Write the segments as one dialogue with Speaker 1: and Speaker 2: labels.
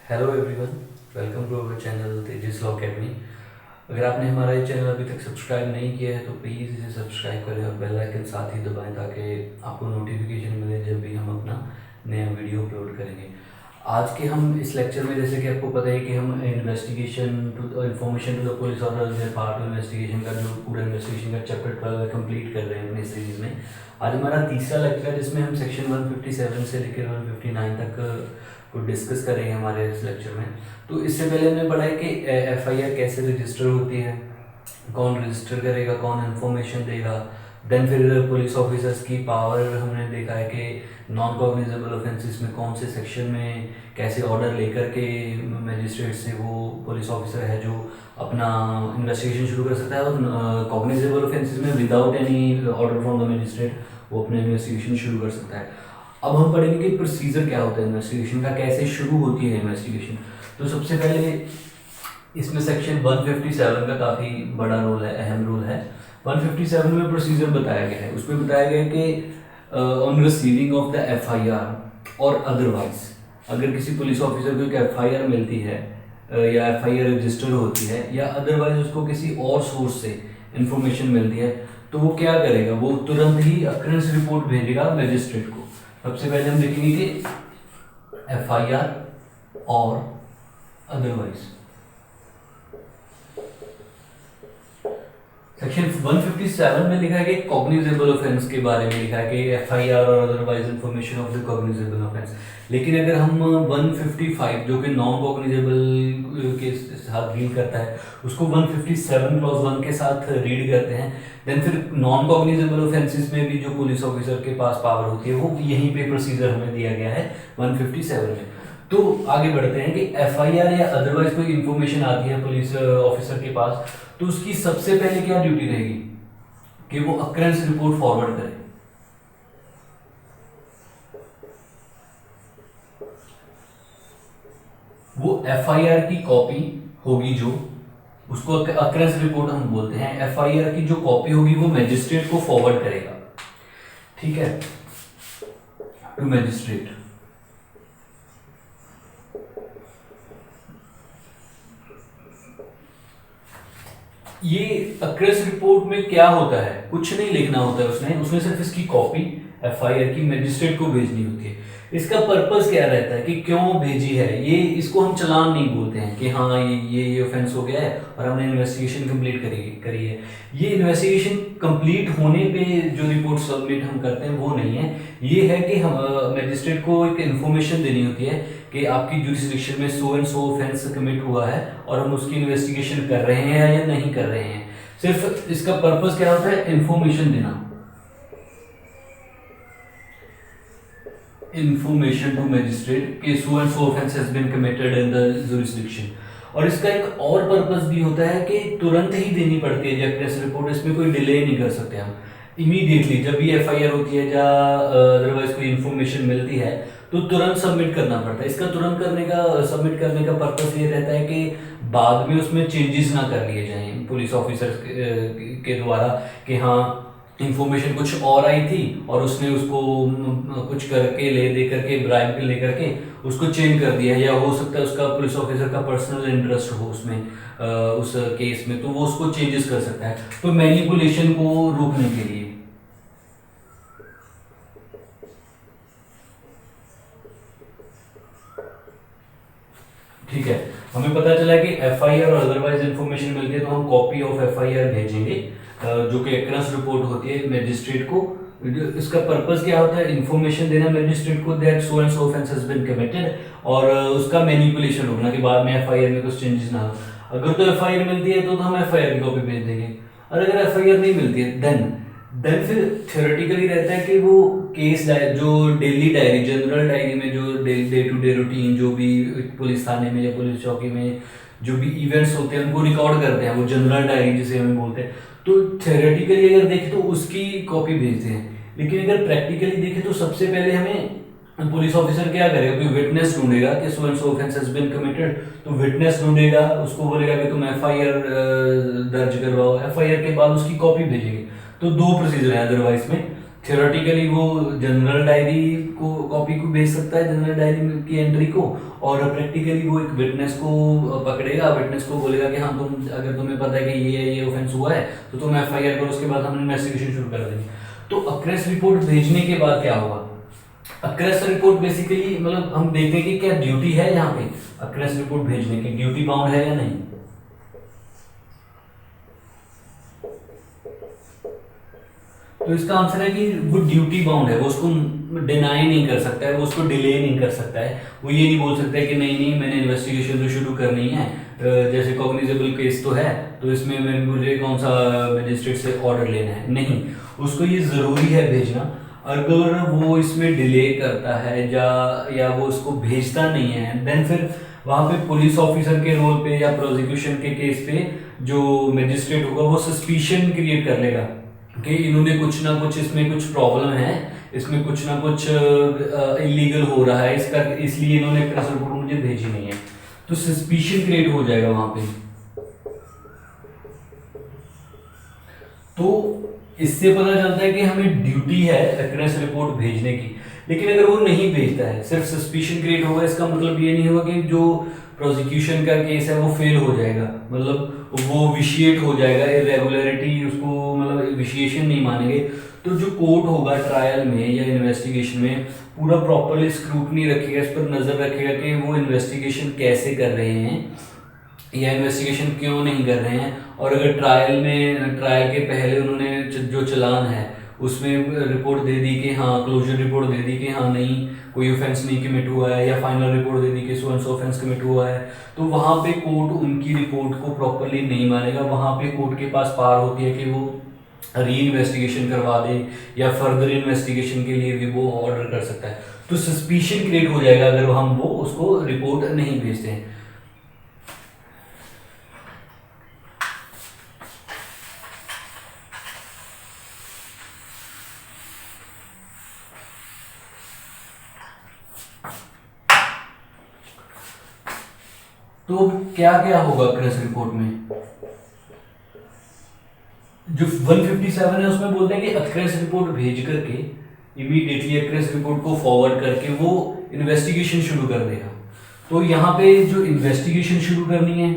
Speaker 1: Hello everyone, welcome to our channel Tejas law academy. अगर आपने हमारा ये चैनल अभी तक सब्सक्राइब नहीं किया है तो प्लीज़ इसे सब्सक्राइब करें और बेल आइकन साथ ही दबाएं ताकि आपको नोटिफिकेशन मिले जब भी हम अपना नया वीडियो अपलोड करेंगे। आज के हम इस लेक्चर में, जैसे कि आपको पता है कि हम investigation to information to the police और पार्ट ऑफ इन्वेस्टिगेशन का जो पूरा इन्वेस्टिगेशन का चैप्टर 12 कंप्लीट कर रहे हैं अपनी सीरीज में। आज हमारा तीसरा लेक्चर है जिसमें हम सेक्शन 157 से लेकर 159 तक को डिस्कस करेंगे हमारे इस लेक्चर में। तो इससे पहले हमने पढ़ा है कि एफआईआर कैसे रजिस्टर होती है, कौन रजिस्टर करेगा, कौन इन्फॉर्मेशन देगा। देन फिर पुलिस ऑफिसर्स की पावर हमने देखा है कि नॉन कॉग्निजेबल ऑफेंसेस में कौन से सेक्शन में कैसे ऑर्डर लेकर के मजिस्ट्रेट से वो पुलिस ऑफिसर है जो अपना इन्वेस्टिगेशन शुरू कर सकता है, और कॉग्निजेबल ऑफेंसेस में without any order from the magistrate वो अपने इन्वेस्टिगेशन शुरू कर सकता है। अब हम पढ़ेंगे कि प्रोसीजर क्या होता है इन्वेस्टिगेशन का, कैसे शुरू होती है इन्वेस्टिगेशन। तो सबसे पहले इसमें सेक्शन 157 का काफ़ी बड़ा रोल है, अहम रोल है। 157 में प्रोसीजर बताया गया है, उसमें बताया गया है कि on receiving of the FIR और अदरवाइज, अगर किसी पुलिस ऑफिसर को एक एफआईआर मिलती है या एफआईआर रजिस्टर होती है या अदरवाइज उसको किसी और सोर्स से इंफॉर्मेशन मिलती है, तो वो क्या करेगा, वो तुरंत ही अक्रेंस रिपोर्ट भेजेगा मजिस्ट्रेट को। सबसे पहले हम देखेंगे कि एफआईआर और अदरवाइज। सेक्शन 157 में लिखा है कि कॉग्निजेबल ऑफेंस के बारे में लिखा है कि एफआईआर और otherwise information of the cognizable offence. लेकिन अगर हम 155 जो कि नॉन कॉग्निजेबल के साथ डील करता है उसको 157 क्लॉज 1 के साथ रीड करते हैं, देन फिर नॉन कॉग्निजेबल ऑफेंसेस में भी जो पुलिस ऑफिसर के पास पावर होती है वो यहीं पे प्रोसीजर हमें दिया गया है 157 में। तो आगे बढ़ते हैं कि एफआईआर या अदरवाइज कोई इंफॉर्मेशन आती है पुलिस ऑफिसर के पास, तो उसकी सबसे पहले क्या ड्यूटी रहेगी कि वो अक्रेंस रिपोर्ट फॉरवर्ड करे। वो एफआईआर की कॉपी होगी जो, उसको अक्रेंस रिपोर्ट हम बोलते हैं, एफआईआर की जो कॉपी होगी वो मजिस्ट्रेट को फॉरवर्ड करेगा, ठीक है, टू मजिस्ट्रेट। ये अक्रेंस रिपोर्ट में क्या होता है, कुछ नहीं लिखना होता है उसमें सिर्फ इसकी कॉपी एफआईआर की मजिस्ट्रेट को भेजनी होती है। इसका पर्पस क्या रहता है कि क्यों भेजी है, ये इसको हम चालान नहीं बोलते हैं कि हाँ ये ऑफेंस हो गया है और हमने इन्वेस्टिगेशन कंप्लीट करी है। ये इन्वेस्टिगेशन कंप्लीट होने पे जो रिपोर्ट सबमिट हम करते हैं वो नहीं है, ये है कि हम मजिस्ट्रेट को एक इन्फॉर्मेशन देनी होती है कि आपकी जुरिस्डिक्शन में सो एंड सो ऑफेंस कमिट हुआ है और हम उसकी इन्वेस्टिगेशन कर रहे हैं या नहीं कर रहे हैं। सिर्फ इसका पर्पस क्या होता है, इन्फॉर्मेशन देना, इंफॉर्मेशन टू मजिस्ट्रेट कि so and so offence has been committed in the jurisdiction. और इसका एक और पर्पस भी होता है कि तुरंत ही देनी पड़ती है जब प्रेस रिपोर्ट, इसमें कोई डिले नहीं कर सकते हम। इमीडिएटली जब भी एफआईआर होती है या अदरवाइज कोई इंफॉर्मेशन मिलती है तो तुरंत सबमिट करना पड़ता है। इसका तुरंत सबमिट करने का पर्पस ये रहता है कि बाद में उसमें चेंजेस ना कर लिए जाएं पुलिस ऑफिसर के द्वारा कि हाँ इंफॉर्मेशन कुछ और आई थी और उसने उसको कुछ करके दे करके ब्राइब ले करके उसको चेंज कर दिया, या हो सकता है उसका पुलिस ऑफिसर का पर्सनल इंटरेस्ट हो उसमें उस केस में, तो वो उसको चेंजेस कर सकता है, तो मैनिपुलेशन को रोकने के लिए। ठीक है, हमें पता चला कि एफआईआर और अदरवाइज इंफॉर्मेशन मिलती है तो हम कॉपी ऑफ एफआईआर भेजेंगे जो कि अक्रेंस रिपोर्ट होती है मजिस्ट्रेट को। इसका पर्पस क्या होता है, इंफॉर्मेशन देना मजिस्ट्रेट को that so and so offence has been committed, और उसका मैनिपुलेशन रोकना कि बाद में एफआईआर में कुछ चेंजेस ना हो। अगर तो एफआईआर मिलती है तो हम एफआईआर की कॉपी भेज देंगे, और अगर एफआईआर नहीं मिलती है देन फिर थ्योरेटिकली रहता है कि वो केस जो डेली डायरी, जनरल डायरी में जो डे टू डे रूटीन जो भी पुलिस थाने में या पुलिस चौकी में जो भी इवेंट्स होते हैं उनको रिकॉर्ड करते हैं, वो जनरल डायरी जिसे हम बोलते हैं। तो थ्योरेटिकली अगर देखें तो उसकी कॉपी भेजते हैं, लेकिन अगर प्रैक्टिकली देखें तो सबसे पहले हमें पुलिस ऑफिसर क्या करेगा, कोई विटनेस ढूंढेगा कि so and so offence has been committed, तो विटनेस ढूंढेगा, उसको बोलेगा कि तुम एफआईआर दर्ज करवाओ, एफआईआर के बाद उसकी कॉपी भेजेंगे। तो दो प्रोसीजर है अदरवाइज में, थियोरेटिकली वो जनरल डायरी को कॉपी को भेज सकता है, जनरल डायरी की एंट्री को, और प्रैक्टिकली वो एक विटनेस को पकड़ेगा, विटनेस को बोलेगा कि हाँ तुम, अगर तुम्हें पता है कि ये ऑफेंस हुआ है तो तुम एफआईआर करो, उसके बाद हम इन्वेस्टिगेशन शुरू कर देंगे। तो अक्रेस रिपोर्ट भेजने के बाद क्या होगा? अक्रेस रिपोर्ट बेसिकली मतलब हम देखते हैं कि क्या ड्यूटी है यहाँ पे अक्रेस रिपोर्ट भेजने की, ड्यूटी बाउंड है या नहीं। तो इसका आंसर है कि वो ड्यूटी बाउंड है, वो उसको डिनाई नहीं कर सकता है, वो उसको डिले नहीं कर सकता है, वो ये नहीं बोल सकता है कि नहीं नहीं मैंने इन्वेस्टिगेशन तो शुरू करनी है, जैसे कॉग्निजेबल केस तो है तो इसमें मुझे कौन सा मजिस्ट्रेट से ऑर्डर लेना है, नहीं, उसको ये ज़रूरी है भेजना। अगर वो इसमें डिले करता है या वो उसको भेजता नहीं है, देन फिर वहाँ पे पुलिस ऑफिसर के रोल पे या प्रोसिक्यूशन के केस पे जो मजिस्ट्रेट होगा वो सस्पिशन क्रिएट कर लेगा कि इन्होंने कुछ ना कुछ, इसमें कुछ प्रॉब्लम है, इसमें कुछ ना कुछ इलीगल हो रहा है, इसका इसलिए इन्होंने प्रेस रिपोर्ट मुझे भेजी नहीं है, तो सस्पिशन क्रिएट हो जाएगा वहां पे। तो इससे पता चलता है कि हमें ड्यूटी है अक्रेस रिपोर्ट भेजने की। लेकिन अगर वो नहीं भेजता है, सिर्फ सस्पिशन क्रिएट होगा, इसका मतलब ये नहीं होगा कि जो प्रोसिक्यूशन का केस है वो फेल हो जाएगा, मतलब वो विशिएट हो जाएगा, इरेगुलरिटी उसको मतलब विशिएशन नहीं मानेंगे। तो जो कोर्ट होगा ट्रायल में या इन्वेस्टिगेशन में पूरा प्रॉपरली स्क्रूटनी रखेगा, इस पर नजर रखेगा कि वो इन्वेस्टिगेशन कैसे कर रहे हैं या इन्वेस्टिगेशन क्यों नहीं कर रहे हैं। और अगर ट्रायल के पहले उन्होंने जो चलान है उसमें रिपोर्ट दे दी कि हाँ, क्लोजर रिपोर्ट दे दी कि हाँ नहीं कोई ऑफेंस नहीं कमिट हुआ है, या फाइनल रिपोर्ट दे दी कि so and so offence commit हुआ है, तो वहाँ पे कोर्ट उनकी रिपोर्ट को प्रॉपरली नहीं मानेगा। वहाँ पे कोर्ट के पास पावर होती है कि वो री इन्वेस्टिगेशन करवा दे या फर्दर इन्वेस्टिगेशन के लिए भी वो ऑर्डर कर सकता है। तो सस्पिशन क्रिएट हो जाएगा अगर हम वो उसको रिपोर्ट नहीं भेजते हैं। तो क्या क्या होगा क्रेस रिपोर्ट में? जो 157 है उसमें बोलते हैं कि अक्रेस रिपोर्ट भेज करके इमीडिएटली अक्रेस रिपोर्ट को फॉरवर्ड करके वो इन्वेस्टिगेशन शुरू कर देगा। तो यहाँ पे जो इन्वेस्टिगेशन शुरू करनी है,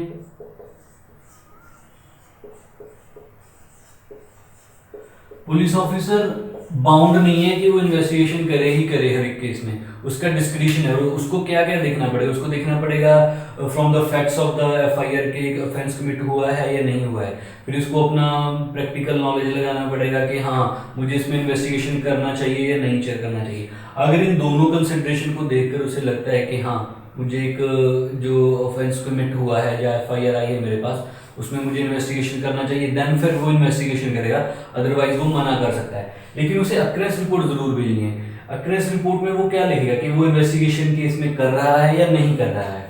Speaker 1: पुलिस ऑफिसर बाउंड नहीं है कि वो इन्वेस्टिगेशन करे ही करे हर एक केस में, उसका डिस्क्रिप्शन है। उसको क्या क्या देखना पड़ेगा? उसको देखना पड़ेगा from the facts of the FIR के एक ऑफेंस कमिट हुआ है या नहीं हुआ है। फिर इसको अपना प्रैक्टिकल नॉलेज लगाना पड़ेगा कि हाँ मुझे इसमें इन्वेस्टिगेशन करना चाहिए या नहीं करना चाहिए। अगर इन दोनों कंसिडरेशन को देखकर उसे लगता है कि हाँ मुझे एक जो ऑफेंस कमिट हुआ है या एफआईआर आई है मेरे पास उसमें मुझे इन्वेस्टिगेशन करना चाहिए, देन फिर वो इन्वेस्टिगेशन करेगा, अदरवाइज वो मना कर सकता है। लेकिन उसे अक्रेस रिपोर्ट जरूर भेजनी है। अक्रेस रिपोर्ट में वो क्या लिखेगा कि वो इन्वेस्टिगेशन केस में कर रहा है या नहीं कर रहा है।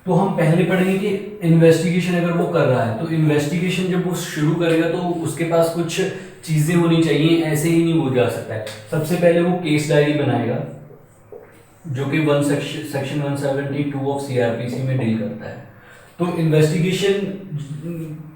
Speaker 1: तो हम पहले पढ़ेंगे कि इन्वेस्टिगेशन अगर वो कर रहा है तो इन्वेस्टिगेशन जब वो शुरू करेगा तो उसके पास कुछ चीजें होनी चाहिए, ऐसे ही नहीं हो जा सकता है। सबसे पहले वो केस डायरी बनाएगा जो कि सेक्शन 172 ऑफ सीआरपीसी में डील करता है। तो इन्वेस्टिगेशन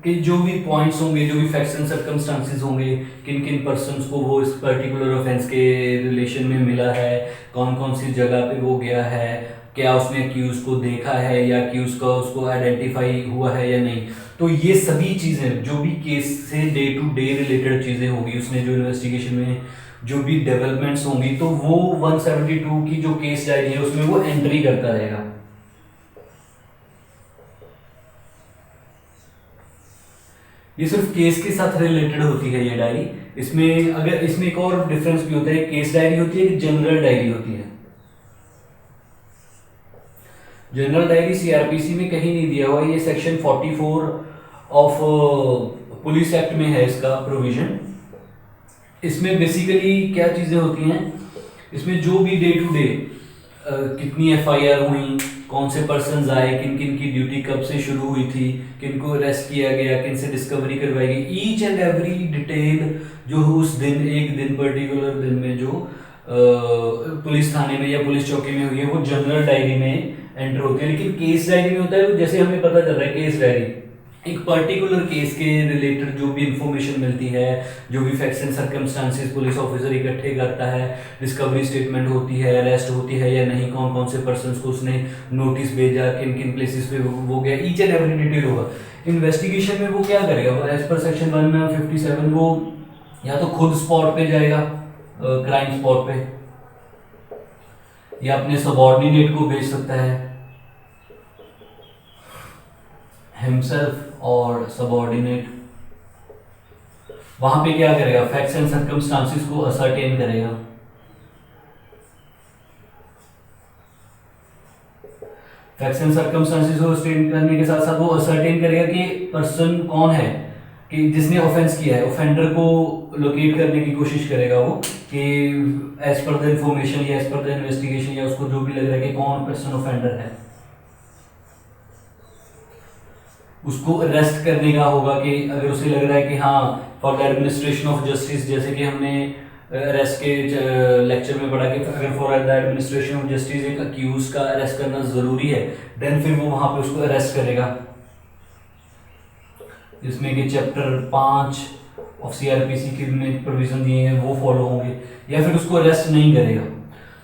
Speaker 1: के जो भी पॉइंट्स होंगे, जो भी फैक्ट्स एंड सर्कमस्टांसेस होंगे, किन किन पर्सन्स को वो इस पर्टिकुलर ऑफेंस के रिलेशन में मिला है, कौन कौन सी जगह पे वो गया है, क्या उसने अक्यूज को देखा है या अक्यूज का उसको आइडेंटिफाई हुआ है या नहीं। तो ये सभी चीजें जो भी केस से डे टू डे रिलेटेड चीजें होगी, उसने जो इन्वेस्टिगेशन में जो भी डेवलपमेंट्स होंगी, तो वो 172 की जो केस डायरी है उसमें वो एंट्री करता रहेगा। ये सिर्फ केस के साथ रिलेटेड होती है ये डायरी। इसमें अगर इसमें एक और डिफरेंस भी होता है, केस डायरी होती है, जनरल डायरी होती है। जनरल डायरी सीआरपीसी में कहीं नहीं दिया हुआ, ये सेक्शन 44 ऑफ पुलिस एक्ट में है इसका प्रोविजन। इसमें बेसिकली क्या चीजें होती हैं, इसमें जो भी डे टू डे कितनी एफआईआर हुई, कौन से पर्सन आए, किन किन की ड्यूटी कब से शुरू हुई थी, किन को अरेस्ट किया गया, किन से डिस्कवरी करवाई गई, ईच एंड एवरी डिटेल जो उस दिन, एक दिन पर्टिकुलर दिन में जो पुलिस थाने में या पुलिस चौकी में हुई है, वो जनरल डायरी में एंटर होती है। लेकिन केस डायरी में होता है, जैसे हमें पता चल रहा है केस डायरी एक पर्टिकुलर केस के रिलेटेड जो भी इंफॉर्मेशन मिलती है, जो भी facts and circumstances police officer इकट्ठे करता है, डिस्कवरी स्टेटमेंट होती है, अरेस्ट होती है या नहीं, कौन कौन से पर्सन्स को उसने नोटिस भेजा, किन किन प्लेसेस पे वो गया, ईच एंड एवरी डिटेल होगा। इन्वेस्टिगेशन में वो क्या करेगा, एज पर सेक्शन 157 वो या तो खुद स्पॉट पे जाएगा, क्राइम स्पॉट पे, या अपने सबऑर्डिनेट को भेज सकता है, हिमसेल्फ और सबऑर्डिनेट। वहां पे क्या करेगा, फैक्ट्स एंड सर्कमस्टांसेस को असर्टेन करेगा। फैक्ट्स एंड सर्कमस्टांसेस को असर्टेन करने के साथ साथ वो असर्टेन करेगा कि पर्सन कौन है, कि जिसने ऑफेंस किया है, ऑफेंडर को लोकेट करने की कोशिश करेगा वो, कि एज पर द इंफॉर्मेशन या एज पर द इन्वेस्टिगेशन, या उसको जो भी लग रहा है कि कौन पर्सन ऑफेंडर है, उसको अरेस्ट करने का होगा। कि अगर उसे लग रहा है कि हाँ for the administration of justice, जैसे कि हमने अरेस्ट के लेक्चर में पढ़ा कि अगर for the administration of justice एक अक्यूज का अरेस्ट करना जरूरी है, देन फिर वो वहां पे उसको अरेस्ट करेगा, जिसमें कि चैप्टर 5 ऑफ सीआरपीसी के में प्रोविजन दिए हैं वो फॉलो होंगे, या फिर उसको अरेस्ट नहीं करेगा।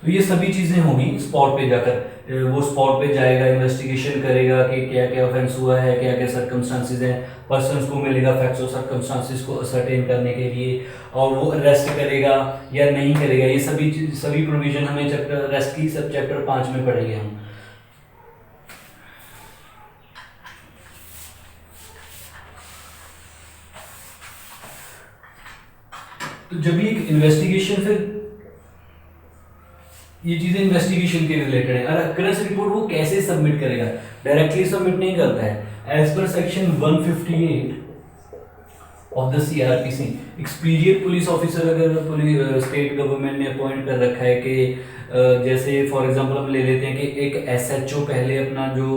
Speaker 1: तो ये सभी चीजें होंगी स्पॉट पे जाकर, वो स्पॉट पे जाएगा, इन्वेस्टिगेशन करेगा कि क्या क्या ऑफेंस हुआ है, क्या क्या सर्कमस्टांसेस हैं, पर्सन्स को मिलेगा फैक्ट्स और सर्कमस्टांसेस को असर्टेन करने के लिए, और वो अरेस्ट करेगा या नहीं करेगा। ये सभी प्रोविजन हमें चैप्टर अरेस्ट की सब चैप्टर 5 में पढ़ेंगे हम। तो जब भी एक इन्वेस्टिगेशन, फिर ये चीजें इन्वेस्टिगेशन के रिलेटेड है। अकरेंस रिपोर्ट वो कैसे सबमिट करेगा, डायरेक्टली सबमिट नहीं करता है। As per section 158 of the CrPC, experience police officer अगर स्टेट गवर्नमेंट ने अपॉइंट कर रखा है कि जैसे फॉर एग्जांपल हम ले लेते हैं कि एक एसएचओ पहले अपना जो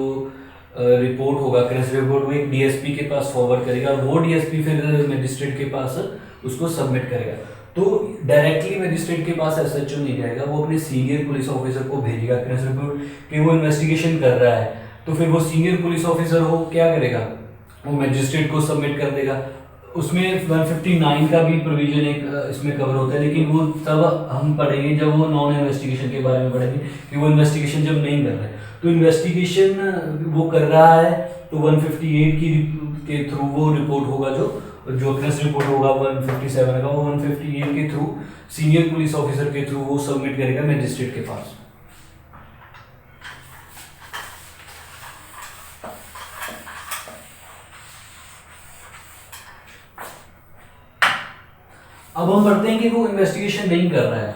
Speaker 1: रिपोर्ट होगा, अकरेंस रिपोर्ट, वो एक डीएसपी के पास फॉरवर्ड करेगा, और वो डीएसपी फिर मजिस्ट्रेट के पास उसको सबमिट करेगा। तो डायरेक्टली मजिस्ट्रेट के पास एसएचओ नहीं जाएगा, वो अपने सीनियर पुलिस ऑफिसर को भेजेगा अकरेंस रिपोर्ट कि वो इन्वेस्टिगेशन कर रहा है। तो फिर वो सीनियर पुलिस ऑफिसर हो क्या करेगा, वो मजिस्ट्रेट को सबमिट कर देगा। उसमें 159 का भी प्रोविजन एक इसमें कवर होता है, लेकिन वो तब हम पढ़ेंगे जब वो नॉन इन्वेस्टिगेशन के बारे में पढ़ेंगे, कि वो इन्वेस्टिगेशन जब नहीं कर रहा है। तो इन्वेस्टिगेशन वो कर रहा है तो 158 के थ्रू वो रिपोर्ट होगा, जो अकरेंस रिपोर्ट होगा 157 का, वो 158 के थ्रू सीनियर पुलिस ऑफिसर के थ्रू वो सबमिट करेगा मजिस्ट्रेट के पास। अब हम पढ़ते हैं कि वो इन्वेस्टिगेशन नहीं कर रहा है,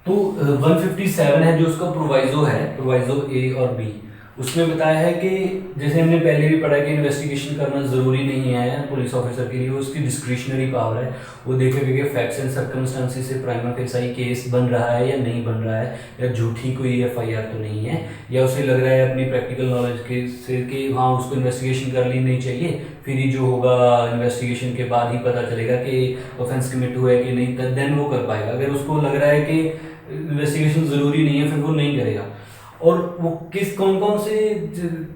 Speaker 1: तो 157 है जो उसका प्रोवाइजो है, प्रोवाइजो ए और बी, उसमें बताया है कि जैसे हमने पहले भी पढ़ा कि इन्वेस्टिगेशन करना जरूरी नहीं है पुलिस ऑफिसर के लिए, उसकी डिस्क्रिशनरी पावर है, वो देखेगा कि फैक्ट्स एंड सर्कमस्टांसेस से प्राइमा फेसाई केस बन रहा है या नहीं बन रहा है, या झूठी कोई एफआईआर तो नहीं है, या उसे लग रहा है अपनी प्रैक्टिकल नॉलेज के से कि हाँ उसको इन्वेस्टिगेशन कर लेनी चाहिए, फिर ही जो होगा इन्वेस्टिगेशन के बाद ही पता चलेगा कि ऑफेंस कमिट हुआ है कि नहीं, देन वो कर पाएगा। अगर उसको लग रहा है कि इन्वेस्टिगेशन जरूरी नहीं है, फिर वो नहीं करेगा। और वो कौन कौन से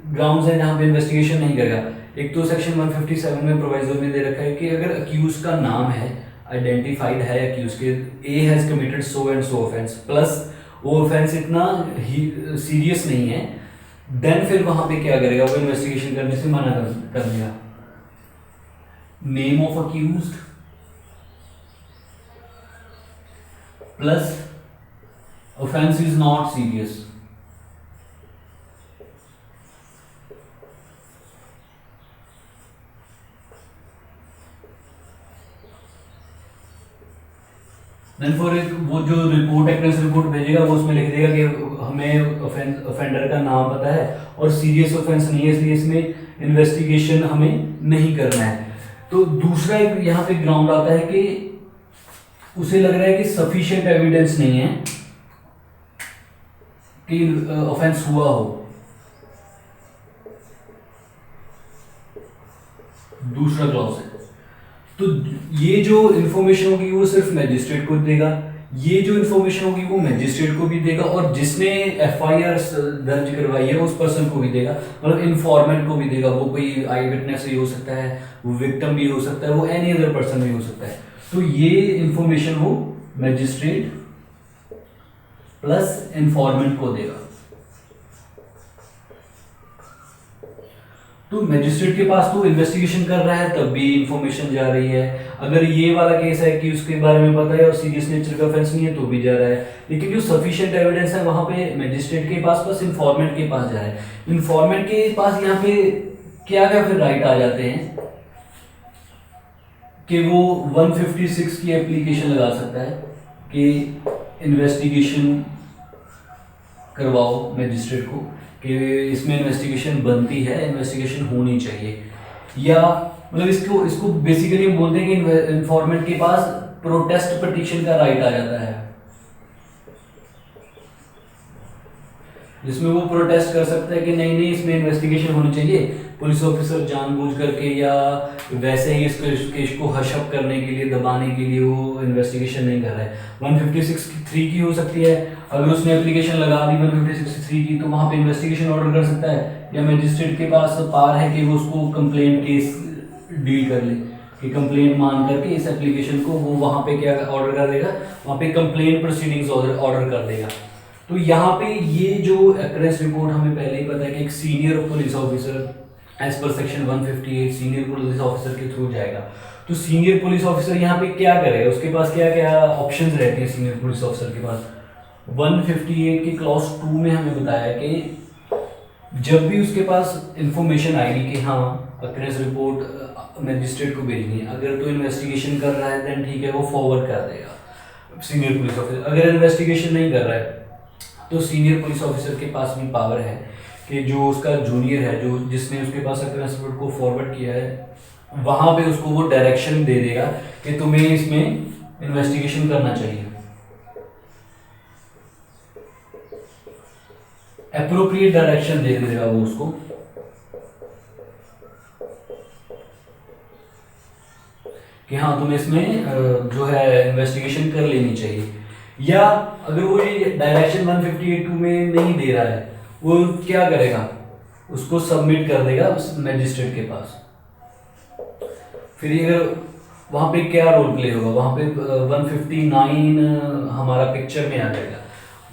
Speaker 1: ग्राउंड्स हैं जहाँ पे इन्वेस्टिगेशन नहीं करेगा। एक तो सेक्शन 157 में प्रोवाइजो में दे रखा है कि अगर अक्यूज का नाम है, आइडेंटिफाइड है अक्यूज के, A has committed so and so offence, plus वो ऑफेंस इतना सीरियस नहीं है, देन फिर वहां पे क्या करेगा, वो इन्वेस्टिगेशन करने से मना कर देगा। Name of accused plus offence is not serious, then for वो जो रिपोर्ट अकरेंस रिपोर्ट भेजेगा वो उसमें लिख देगा कि हमें ऑफेंडर का नाम पता है और सीरियस ऑफेंस नहीं है, इसलिए इसमें इन्वेस्टिगेशन हमें नहीं करना है। तो दूसरा एक यहाँ पे ग्राउंड आता है कि उसे लग रहा है कि सफिशिएंट एविडेंस नहीं है कि ऑफेंस हुआ हो, दूसरा क्लॉज है। तो ये जो इंफॉर्मेशन होगी वो सिर्फ मैजिस्ट्रेट को देगा, ये जो इन्फॉर्मेशन होगी वो मैजिस्ट्रेट को भी देगा और जिसने एफआईआर दर्ज करवाई है उस पर्सन को भी देगा, मतलब इन्फॉर्मेंट को भी देगा। वो कोई आई विटनेस भी हो सकता है, वो विक्टिम भी हो सकता है, वो एनी अदर पर्सन भी हो सकता है। तो ये इन्फॉर्मेशन वो मैजिस्ट्रेट प्लस इन्फॉर्मेंट को देगा। तो मैजिस्ट्रेट के पास तो इन्वेस्टिगेशन कर रहा है तब भी इंफॉर्मेशन जा रही है। अगर ये वाला केस है कि उसके बारे में पता है और सीरियस नेचर का ऑफेंस नहीं है तो भी जा रहा है। लेकिन जो सफिशिएंट एविडेंस है वहां पे मैजिस्ट्रेट के पास प्लस इन्फॉर्मेंट के पास जा रहा है। इन्फॉर्मेंट के पास यहाँ पे क्या क्या फिर राइट आ जाते हैं कि वो 156 की एप्लीकेशन लगा सकता है कि इन्वेस्टिगेशन करवाओ मैजिस्ट्रेट को कि इसमें इन्वेस्टिगेशन बनती है, इन्वेस्टिगेशन होनी चाहिए। या मतलब इसको बेसिकली हम बोलते हैं कि इन्फॉर्मेंट के पास प्रोटेस्ट पिटीशन का राइट आ जाता है, जिसमें वो प्रोटेस्ट कर सकता है कि नहीं नहीं इसमें इन्वेस्टिगेशन होनी चाहिए। पुलिस ऑफिसर जानबूझ करके या वैसे ही इसको केस को हश अप करने के लिए, दबाने के लिए वो इन्वेस्टिगेशन नहीं कर रहा है। 156(3) की हो सकती है, अगर उसने एप्लीकेशन लगा दी 156(3) की तो वहाँ पे इन्वेस्टिगेशन ऑर्डर कर सकता है। या मैजिस्ट्रेट के पास पावर है कि वो उसको कंप्लेंट केस डील कर ले, कि कंप्लेंट मान करके इस एप्लीकेशन को वो वहाँ पे क्या ऑर्डर कर देगा, वहाँ पे कंप्लेंट प्रोसीडिंग्स ऑर्डर कर देगा। तो यहाँ पे ये जो अक्रेंस रिपोर्ट हमें पहले ही पता है कि एक senior police officer as per section 158 senior police officer के थ्रू जाएगा। तो सीनियर पुलिस ऑफिसर यहाँ पे क्या करेगा, उसके पास क्या क्या ऑप्शंस रहते हैं सीनियर पुलिस ऑफिसर के पास। 158 के क्लॉज 2 में हमें बताया कि जब भी उसके पास इंफॉर्मेशन आएगी कि हाँ अक्रेंस रिपोर्ट मैजिस्ट्रेट को भेजनी है, अगर तो इन्वेस्टिगेशन कर रहा है देन ठीक है वो फॉरवर्ड कर देगा सीनियर पुलिस ऑफिसर। अगर इन्वेस्टिगेशन नहीं कर रहा है तो सीनियर पुलिस ऑफिसर के पास भी पावर है कि जो उसका जूनियर है, जो जिसने उसके पास अक्रेंस रिपोर्ट को फॉरवर्ड किया है, वहाँ पे उसको वो डायरेक्शन दे देगा कि तुम्हें इसमें इन्वेस्टिगेशन करना चाहिए। एप्रोप्रिएट डायरेक्शन दे देगा वो उसको कि हाँ तुम्हें इसमें जो है इन्वेस्टिगेशन कर लेनी चाहिए। या अगर वो ये डायरेक्शन 158(2) में नहीं दे रहा है, वो क्या करेगा, उसको सबमिट कर देगा उस मैजिस्ट्रेट के पास। फिर अगर वहाँ पे क्या रोल प्ले होगा, वहाँ पे 159 हमारा पिक्चर में आ जाएगा।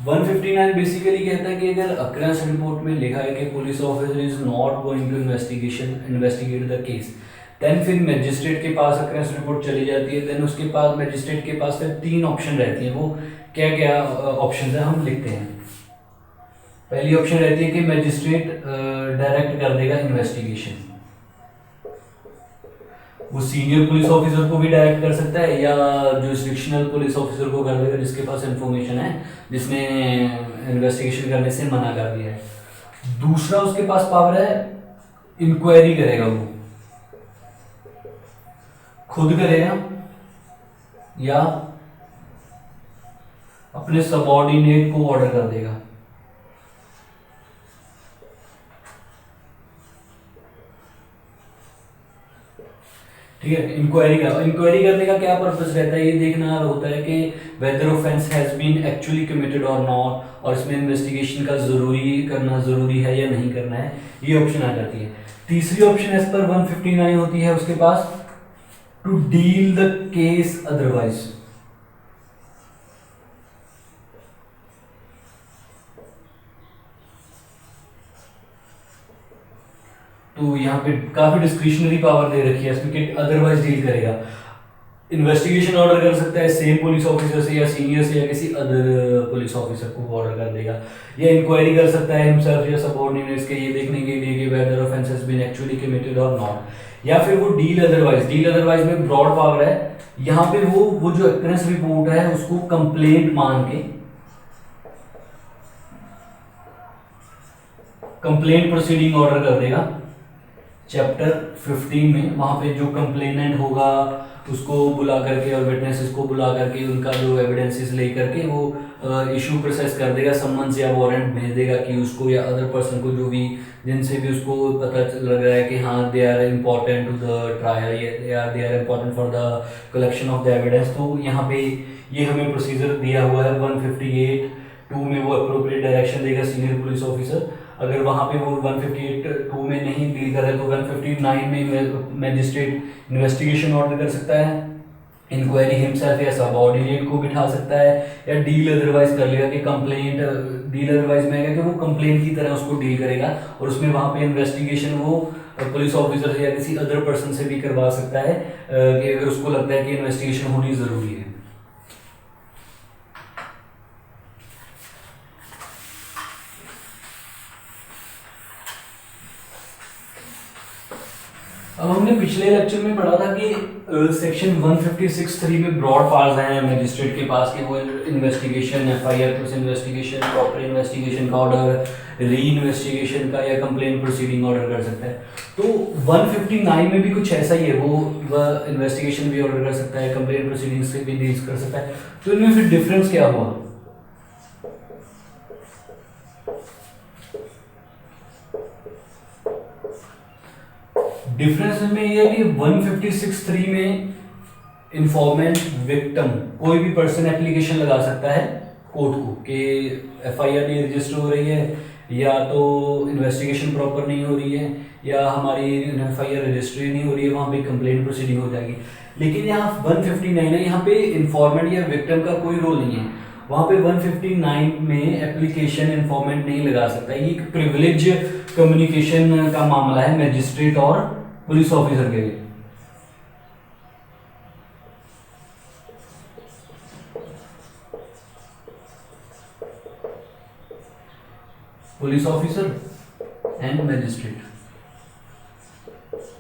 Speaker 1: 159 बेसिकली कहता है कि अगर अक्रेंस रिपोर्ट में लिखा है कि police officer is not going to investigate the case, then फिर मैजिस्ट्रेट के पास अक्रेंस रिपोर्ट चली जाती है। देन उसके पास मैजिस्ट्रेट के पास फिर 3 ऑप्शन रहती हैं। वो क्या क्या ऑप्शन है हम लिखते हैं। पहली ऑप्शन रहती है कि मैजिस्ट्रेट डायरेक्ट कर देगा इन्वेस्टिगेशन, वो सीनियर पुलिस ऑफिसर को भी डायरेक्ट कर सकता है या जुरिस्डिक्शनल पुलिस ऑफिसर को कर देगा जिसके पास इंफॉर्मेशन है, जिसने इन्वेस्टिगेशन करने से मना कर दिया है। दूसरा उसके पास पावर है इंक्वायरी करेगा, वो खुद करेगा या अपने सबऑर्डिनेट को ऑर्डर कर देगा। ठीक है, इंक्वायरी करने का क्या पर्पस रहता है, ये देखना होता है कि whether offence has been actually committed और नॉट, और इसमें इन्वेस्टिगेशन का जरूरी है या नहीं करना है, ये ऑप्शन आ जाती है। तीसरी ऑप्शन एज पर 159 होती है उसके पास, to deal the case otherwise. तो यहाँ पे काफी डिस्क्रिशनरी पावर दे रखी है इसमें कि अदरवाइज डील करेगा। इन्वेस्टिगेशन ऑर्डर कर सकता है सेम पुलिस ऑफिसर से या सीनियर से या किसी अदर पुलिस ऑफिसर को ऑर्डर कर देगा, या इंक्वायरी कर सकता है हिमसेल्फ या सबऑर्डिनेट्स के, ये देखने के लिए कि whether offence has been actually committed और नॉट। या फिर वो डील अदरवाइज में ब्रॉड पावर है। यहाँ पे वो जो अक्रेंस रिपोर्ट है उसको कंप्लेंट मान के कंप्लेंट प्रोसीडिंग ऑर्डर कर देगा चैप्टर 15 में। वहां पे जो कंप्लेनेंट होगा उसको बुला करके और विटनेसेस को बुला करके उनका जो एविडेंसेस ले करके वो इशू प्रोसेस कर देगा, समन्स या वारंट भेज देगा कि उसको या अदर पर्सन को, जो भी जिनसे भी उसको पता लग रहा है कि हाँ they are important to the trial या they are important for the collection of the evidence. तो यहाँ पे ये हमें प्रोसीजर दिया हुआ है 158(2) में, वो अप्रोप्रिएट डायरेक्शन देगा सीनियर पुलिस ऑफिसर। अगर वहाँ पे वो 158(2) में नहीं डील कर रहे तो 159 में मैजिस्ट्रेट इन्वेस्टिगेशन ऑर्डर कर सकता है, इंक्वायरी हिमसेल्फ या सबऑर्डिनेट को बिठा सकता है, या डील अदरवाइज कर लेगा कि कंप्लेंट, डील अदरवाइज में आएगा कि वो कंप्लेंट की तरह उसको डील करेगा और उसमें वहाँ पे इन्वेस्टिगेशन वो पुलिस ऑफिसर से या किसी अदर पर्सन से भी करवा सकता है कि अगर उसको लगता है कि इन्वेस्टिगेशन होनी ज़रूरी है। अब हमने पिछले लेक्चर में पढ़ा था कि सेक्शन 156(3) में ब्रॉड पावर्स हैं मजिस्ट्रेट के पास कि वो investigation, FIR plus investigation, proper investigation का ऑर्डर, री इन्वेस्टिगेशन का या कंप्लेंट प्रोसीडिंग ऑर्डर कर सकता है। तो 159 में भी कुछ ऐसा ही है, वो इन्वेस्टिगेशन भी ऑर्डर कर सकता है, कंप्लेंट प्रोसीडिंग्स से भी डील कर सकता है। तो इनमें फिर डिफरेंस क्या हुआ? डिफरेंस में ये है कि 156(3) में इंफॉर्मेंट, विक्टिम, कोई भी पर्सन एप्लीकेशन लगा सकता है कोर्ट को कि एफआईआर नहीं रजिस्टर हो रही है, या तो इन्वेस्टिगेशन प्रॉपर नहीं हो रही है, या हमारी एफआईआर रजिस्ट्री नहीं हो रही है, वहाँ पे कंप्लेंट प्रोसीडिंग हो जाएगी। लेकिन यहाँ 159 है, यहाँ पे इंफॉर्मेंट या विक्टिम का कोई रोल नहीं है। वहाँ पे 159 में एप्लीकेशन इंफॉर्मेंट नहीं लगा सकता। ये एक प्रिविलेज कम्युनिकेशन का मामला है मैजिस्ट्रेट और पुलिस ऑफिसर के लिए। पुलिस ऑफिसर एंड मैजिस्ट्रेट,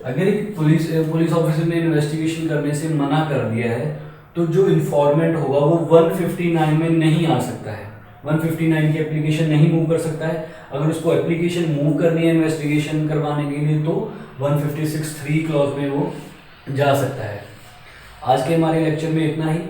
Speaker 1: अगर एक पुलिस ऑफिसर ने इन्वेस्टिगेशन करने से मना कर दिया है तो जो इंफॉर्मेंट होगा वो 159 में नहीं आ सकता है, 159 की एप्लीकेशन नहीं मूव कर सकता है। अगर उसको एप्लीकेशन मूव करनी है इन्वेस्टिगेशन करवाने के लिए तो 156(3) क्लॉज में वो जा सकता है। आज के हमारे लेक्चर में इतना ही।